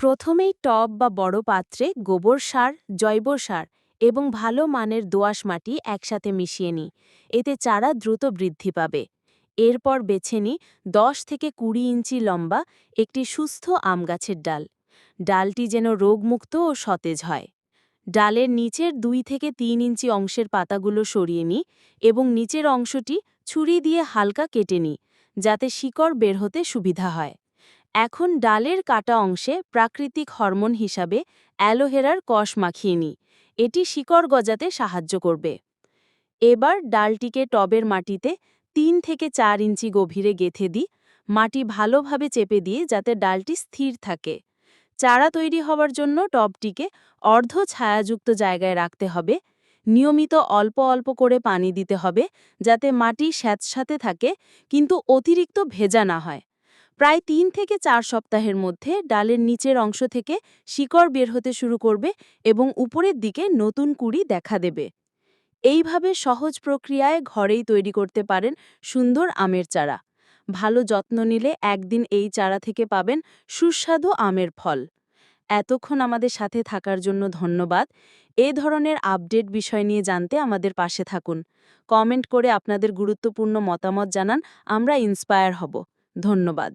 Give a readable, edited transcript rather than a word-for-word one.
প্রথমেই টব বা বড় পাত্রে গোবর সার, জৈব সার এবং ভালো মানের দোআঁশ মাটি একসাথে মিশিয়ে নিই। এতে চারা দ্রুত বৃদ্ধি পাবে। এরপর বেছে নিই 10 থেকে 20 ইঞ্চি লম্বা একটি সুস্থ আম গাছের ডাল। ডালটি যেন রোগমুক্ত ও সতেজ হয়। ডালের নিচের 2 থেকে 3 ইঞ্চি অংশের পাতাগুলো সরিয়ে নিই এবং নিচের অংশটি ছুরি দিয়ে হালকা কেটে নিই, যাতে শিকড় বের হতে সুবিধা হয়। এখন ডালের কাটা অংশে প্রাকৃতিক হরমোন হিসাবে অ্যালোভেরার কষ মাখিয়ে নিই। এটি শিকড় গজাতে সাহায্য করবে। এবার ডালটিকে টবের মাটিতে 3 থেকে 4 ইঞ্চি গভীরে গেঁথে দিই। মাটি ভালোভাবে চেপে দিয়ে যাতে ডালটি স্থির থাকে। চারা তৈরি হওয়ার জন্য টবটিকে অর্ধ ছায়াযুক্ত জায়গায় রাখতে হবে। নিয়মিত অল্প অল্প করে পানি দিতে হবে, যাতে মাটি স্যাঁতস্যাঁতে থাকে কিন্তু অতিরিক্ত ভেজা না হয়। প্রায় 3 থেকে 4 সপ্তাহের মধ্যে ডালের নিচের অংশ থেকে শিকড় বের হতে শুরু করবে এবং উপরের দিকে নতুন কুঁড়ি দেখা দেবে। এইভাবে সহজ প্রক্রিয়ায় ঘরেই তৈরি করতে পারেন সুন্দর আমের চারা। ভালো যত্ন নিলে একদিন এই চারা থেকে পাবেন সুস্বাদু আমের ফল। এতক্ষণ আমাদের সাথে থাকার জন্য ধন্যবাদ। এ ধরনের আপডেট বিষয় নিয়ে জানতে আমাদের পাশে থাকুন। কমেন্ট করে আপনাদের গুরুত্বপূর্ণ মতামত জানান, আমরা ইন্সপায়ার হব। ধন্যবাদ।